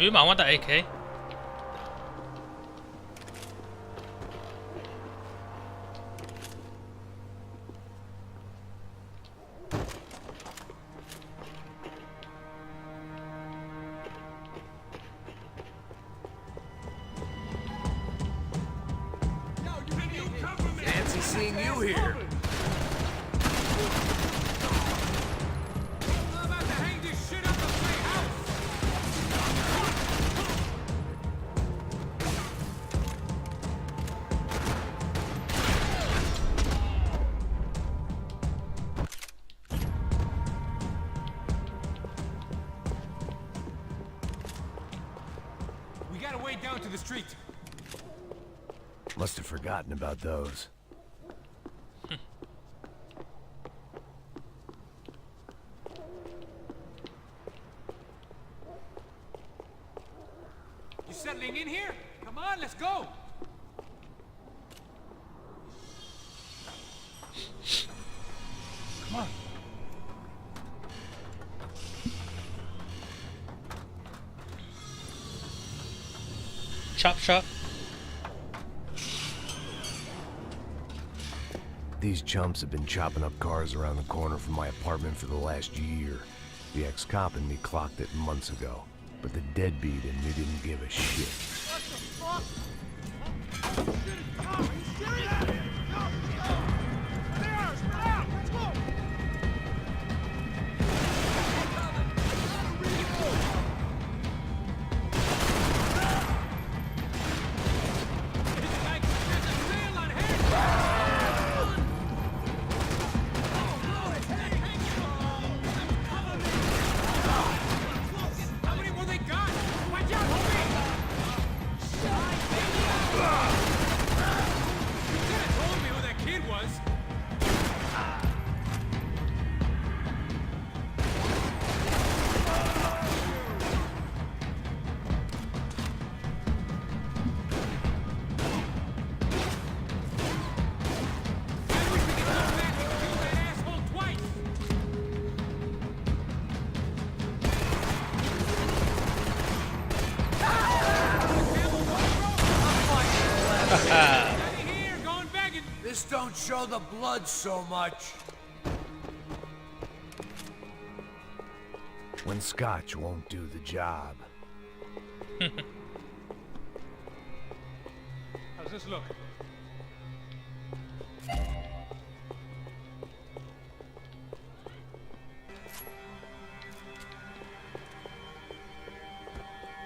鱼毛want the AK? Fancy seeing you here. I'm about to hang this shit up at my house. We gotta wade down to the street. Must have forgotten about those. You settling in here? Come on, let's go. Come on. Chop shop. These chumps have been chopping up cars around the corner from my apartment for the last year. The ex-cop and me clocked it months ago, but the deadbeat in me didn't give a shit. What the fuck? How many more they got? Watch out, homie! You could have told me who that kid was. I wish we could go back and kill that asshole twice. Nothing here, going begging. This don't show the blood so much. When scotch won't do the job. How's this look?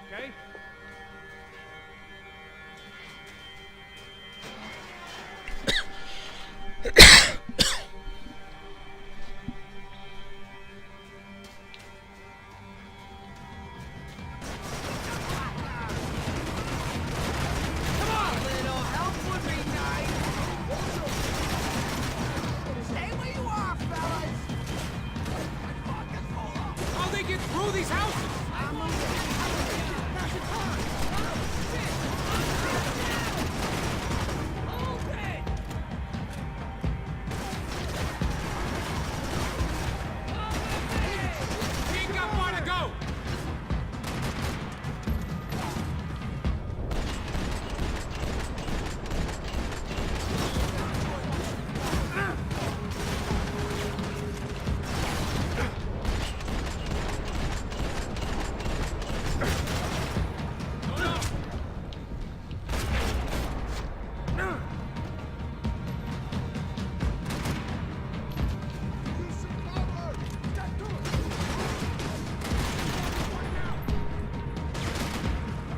Okay. How'd they get through these houses? We ain't got far to go.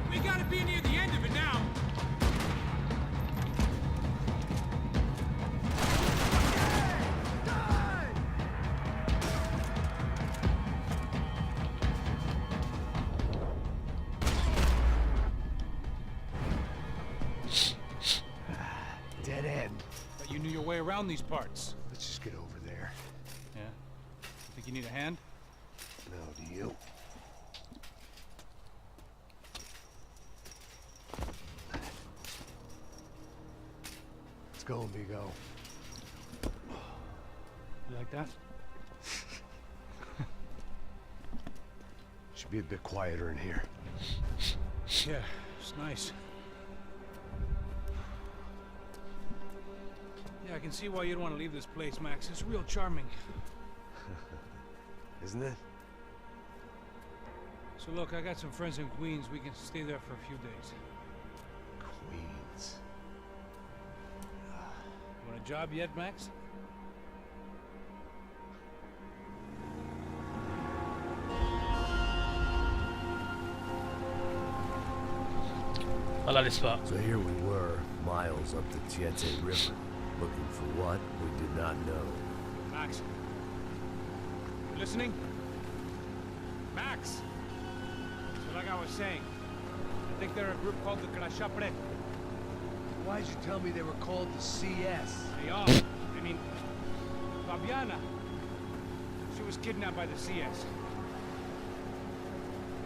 We gotta be near the end of it now. Dead end. But you knew your way around these parts. Let's just get over there. Yeah. Think you need a hand? No, do you? Let's go, amigo. You like that? Should be a bit quieter in here. Yeah, it's nice. Yeah, I can see why you'd want to leave this place, Max. It's real charming. Isn't it? So look, I got some friends in Queens. We can stay there for a few days. Queens. Want a job yet, Max? I like this part. So here we were, miles up the Tietze River, looking for what we did not know. Max. You listening? Max! So like I was saying, I think they're a group called the Crashapre. Why'd you tell me they were called the CS? They are. I mean, Fabiana. She was kidnapped by the CS.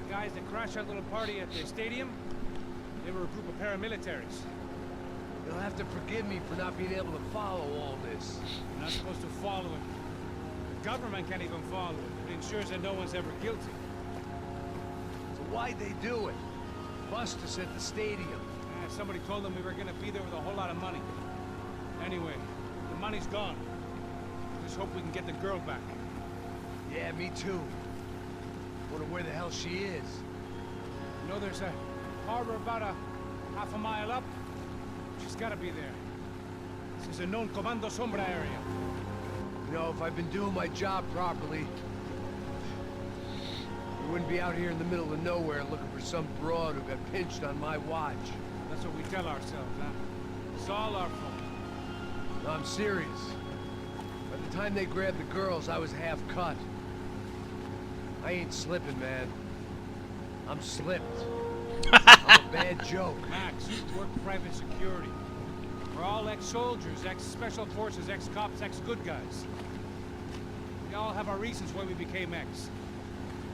The guys that crashed that little party at the stadium, they were a group of paramilitaries. You'll have to forgive me for not being able to follow all this. You're not supposed to follow it. The government can't even follow it. It ensures that no one's ever guilty. So why'd they do it? Bust us at the stadium. Somebody told them we were gonna be there with a whole lot of money. Anyway, the money's gone. Just hope we can get the girl back. Yeah, me too. Wonder where the hell she is. You know, there's a harbor about a half a mile up. She's gotta be there. This is a known Comando Sombra area. You know, if I've been doing my job properly, we wouldn't be out here in the middle of nowhere looking for some broad who got pinched on my watch. That's what we tell ourselves, huh? It's all our fault. No, I'm serious. By the time they grabbed the girls, I was half cut. I ain't slipping, man. I'm slipped. I'm a bad joke. Max, you work private security. We're all ex-soldiers, ex-special forces, ex-cops, ex-good guys. We all have our reasons why we became ex.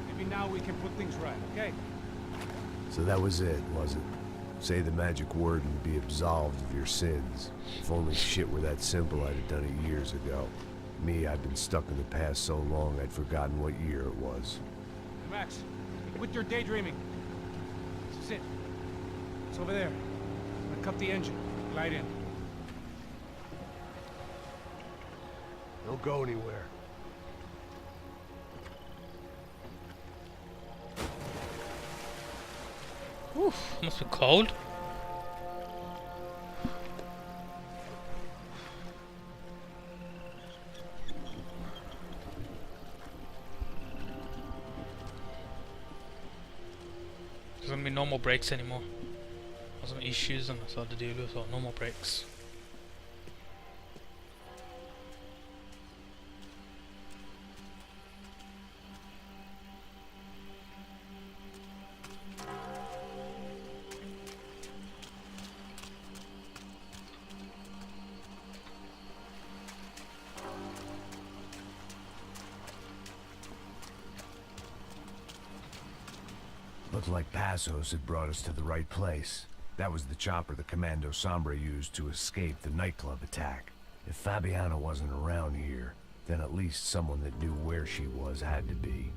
Maybe now we can put things right, okay? So that was it, was it? Say the magic word and be absolved of your sins. If only shit were that simple, I'd have done it years ago. Me, I've been stuck in the past so long I'd forgotten what year it was. Hey, Max, quit your daydreaming. This is it. It's over there. I'm gonna cut the engine. Glide in. Don't go anywhere. Oof, must be cold. There's gonna be no more brakes anymore. There's some issues and that's all to deal with, so no more brakes. Looked like Passos had brought us to the right place. That was the chopper the Comando Sombra used to escape the nightclub attack. If Fabiana wasn't around here, then at least someone that knew where she was had to be.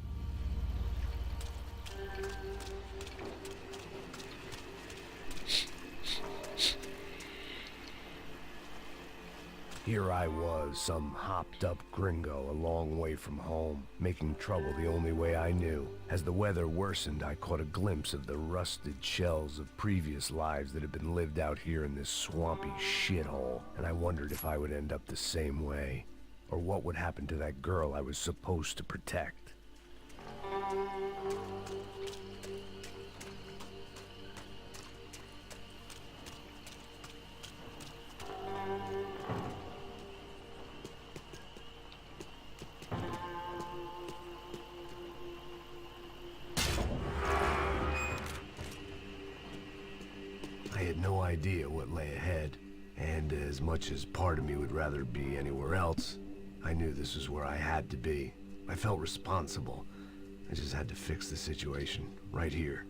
Here I was, some hopped-up gringo a long way from home, making trouble the only way I knew. As the weather worsened, I caught a glimpse of the rusted shells of previous lives that had been lived out here in this swampy shithole, and I wondered if I would end up the same way, or what would happen to that girl I was supposed to protect. I had no idea what lay ahead, and as much as part of me would rather be anywhere else, I knew this was where I had to be. I felt responsible. I just had to fix the situation, right here.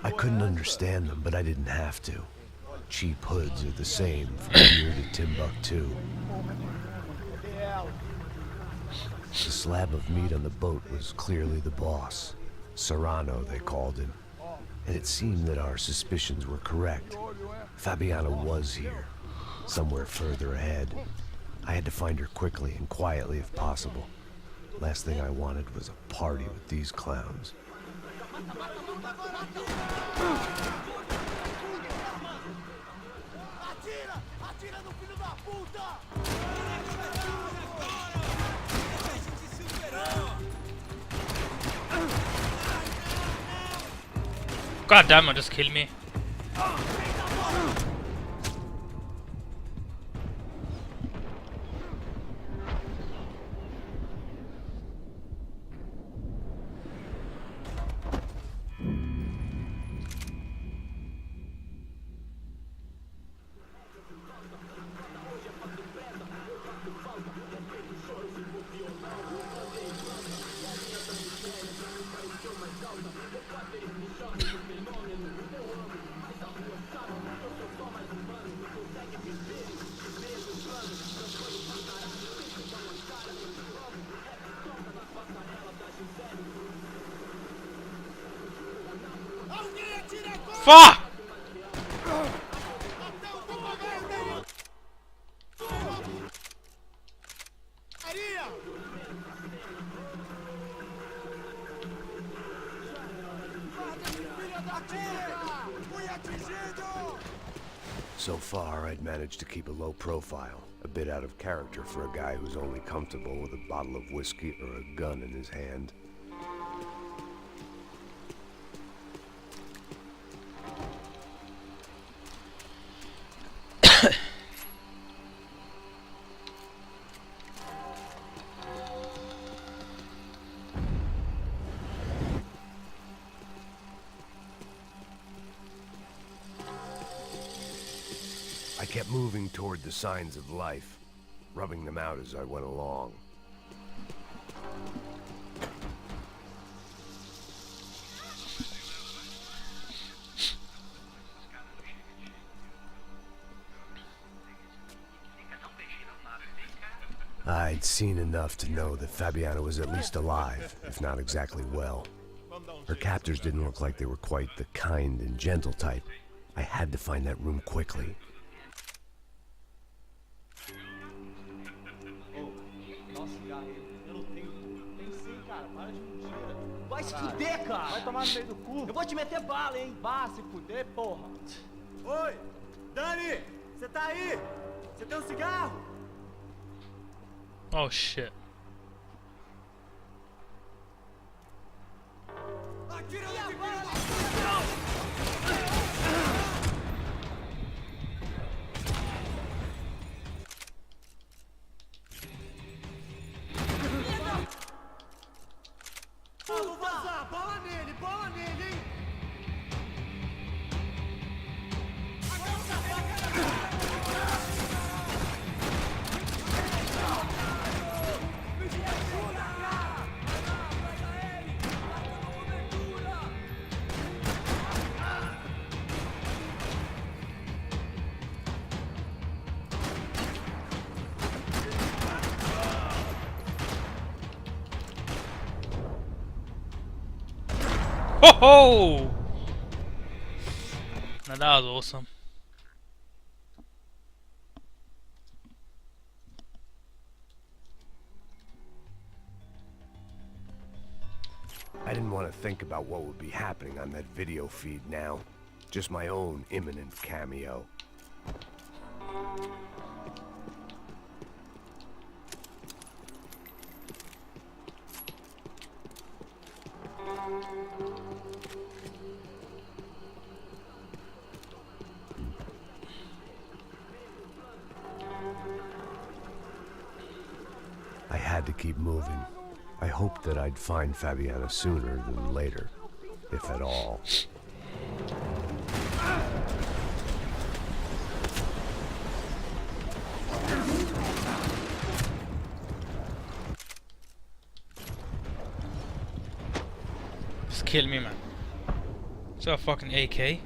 I couldn't understand them, but I didn't have to. Cheap hoods are the same from here to Timbuktu. The slab of meat on the boat was clearly the boss. Serrano, they called him. And it seemed that our suspicions were correct. Fabiana was here, somewhere further ahead. I had to find her quickly and quietly if possible. Last thing I wanted was a party with these clowns. God damn it, just kill me. Fuck! So far, I'd managed to keep a low profile, a bit out of character for a guy who's only comfortable with a bottle of whiskey or a gun in his hand. I kept moving toward the signs of life, rubbing them out as I went along. I'd seen enough to know that Fabiana was at least alive, if not exactly well. Her captors didn't look like they were quite the kind and gentle type. I had to find that room quickly. Vai se fuder, cara! Vai tomar no meio do cu! Eu vou te meter bala, hein? Vá se fuder, porra! Oi! Dani! Você tá aí? Você tem um cigarro? Oh shit. Atira na bala! Vamos vazar! Bola nele, hein? Ho ho! Now that was awesome. I didn't want to think about what would be happening on that video feed now. Just my own imminent cameo. I had to keep moving. I hoped that I'd find Fabiana sooner than later, if at all. kill me, man. It's got a fucking AK.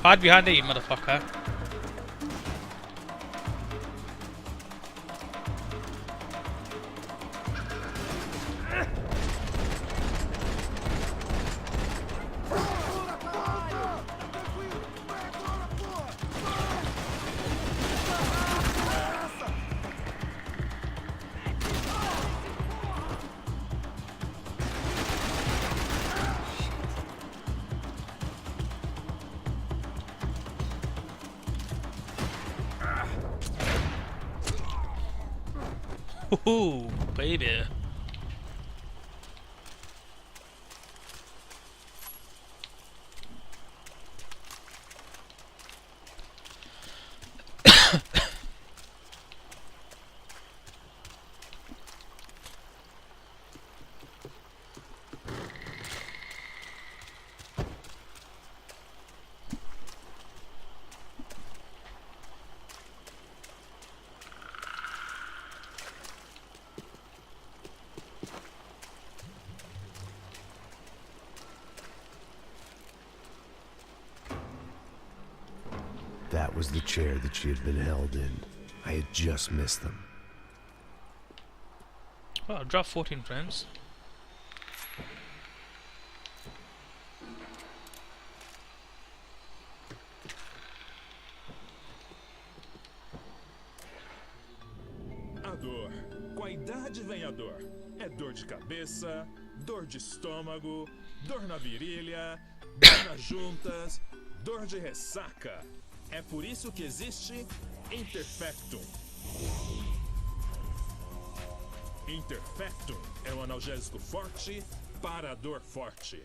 Hide behind it, you motherfucker. Ooh, baby. That was the chair that she had been held in. I had just missed them. Well, I dropped 14 frames. A dor. Com a idade vem a dor. É dor de cabeça, dor de estômago, dor na virilha, dor nas juntas, dor de ressaca. É por isso que existe Interfectum. Interfectum é um analgésico forte para a dor forte.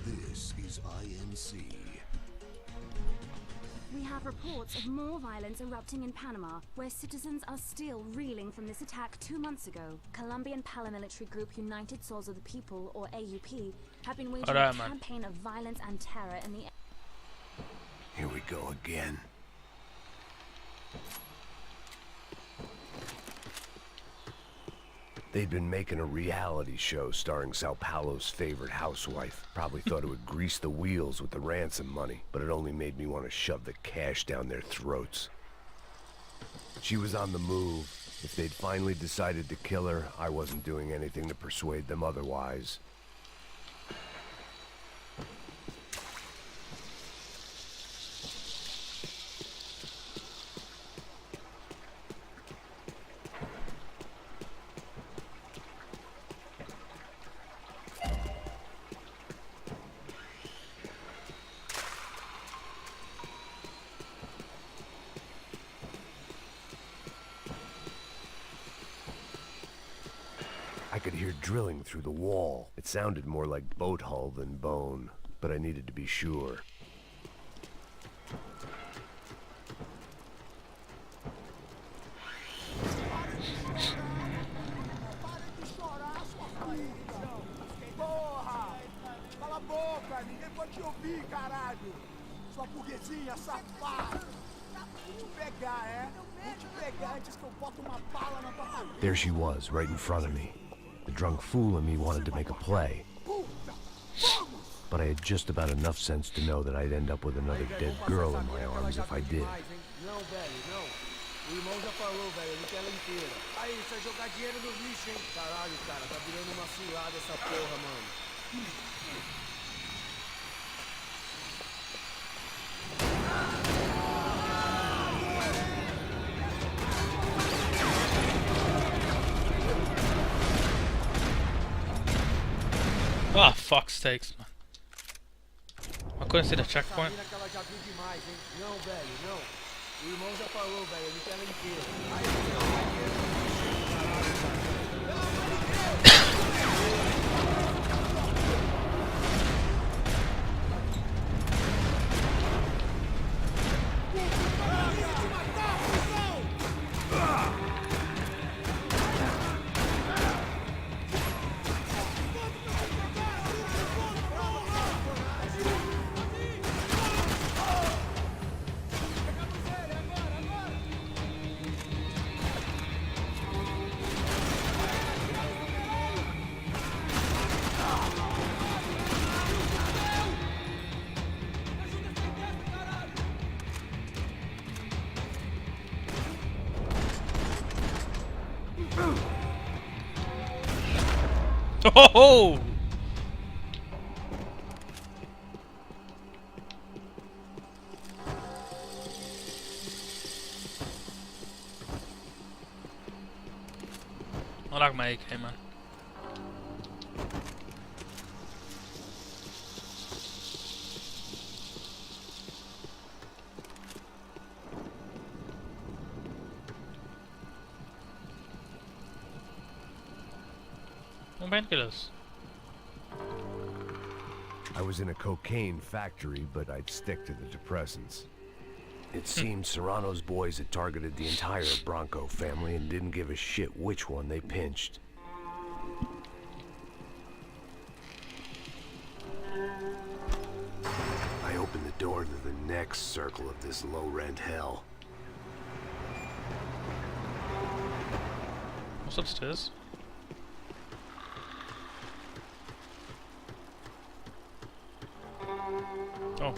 This is INC. We have reports of more violence erupting in Panama, where citizens are still reeling from this attack 2 months ago. Colombian paramilitary group United Souls of the People, or AUP, have been waging a campaign of violence and terror in the... Here we go again. They'd been making a reality show starring Sao Paulo's favorite housewife. Probably thought it would grease the wheels with the ransom money, but it only made me want to shove the cash down their throats. She was on the move, If they'd finally decided to kill her, I wasn't doing anything to persuade them otherwise. I could hear drilling through the wall. It sounded more like boat hull than bone, but I needed to be sure. Porra! Cala a boca! Ninguém pode te ouvir, caralho! Sua burguesinha safada! Vou te pegar, é? Vou te pegar antes que eu boto uma bala na tua cabeça! There she was, right in front of me. The drunk fool in me wanted to make a play. But I had just about enough sense to know that I'd end up with another dead girl in my arms if I did. Não, velho, não. O irmão já falou, velho, ele quer ela inteira. Aí, isso é jogar dinheiro no lixo, hein? Caralho, cara, tá virando uma cilada essa porra, mano. Ah, fuck's sakes, man. I couldn't see the checkpoint. Essa mina que ela já viu demais, hein? Não, velho, não. O irmão já falou, velho, ele quer ela inteira. Aí, você jogar dinheiro no lixo, hein? Caralho, cara. Pelo amor de Deus! Oh! I like my AK, man. Painkillers. I was in a cocaine factory, but I'd stick to the depressants. It seemed Serrano's boys had targeted the entire Bronco family and didn't give a shit which one they pinched. I opened the door to the next circle of this low-rent hell. What's upstairs? Oh.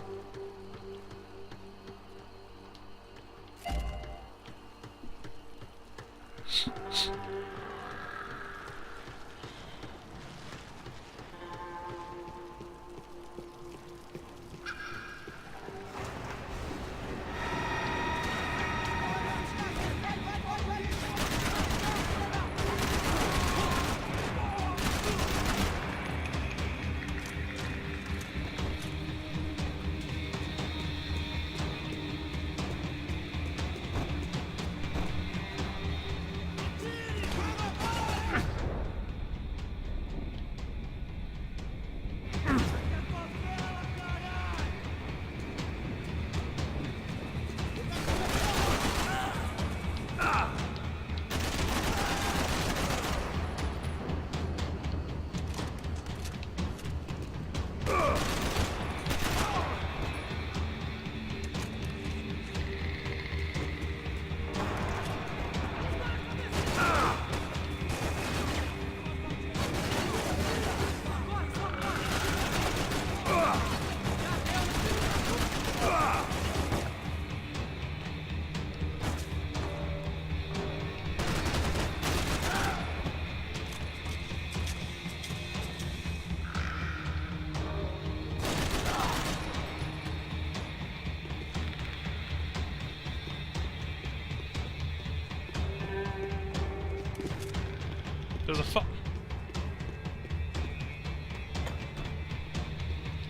There's a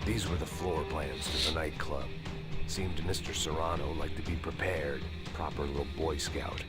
These were the floor plans to the nightclub. Seemed Mr. Serrano like to be prepared. Proper little Boy Scout.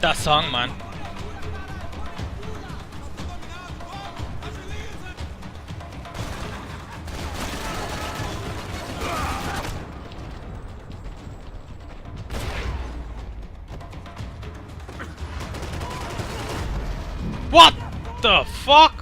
that song, man. What the fuck?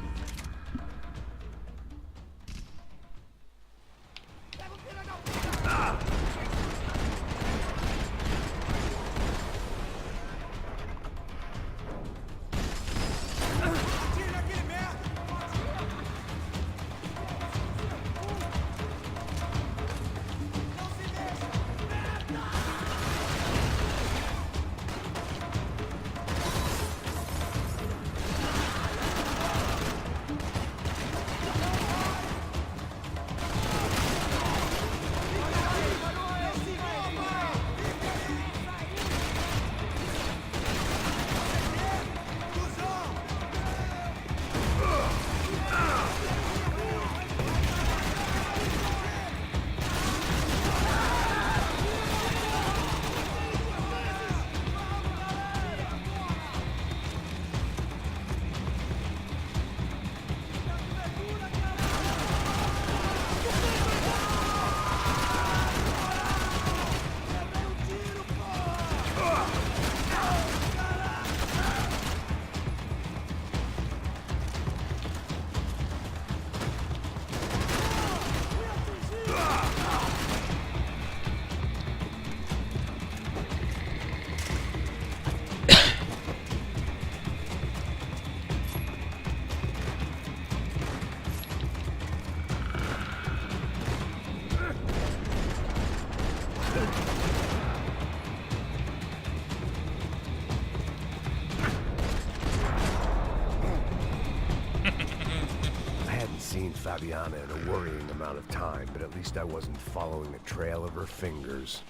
Fabiana in a worrying amount of time, but at least I wasn't following a trail of her fingers.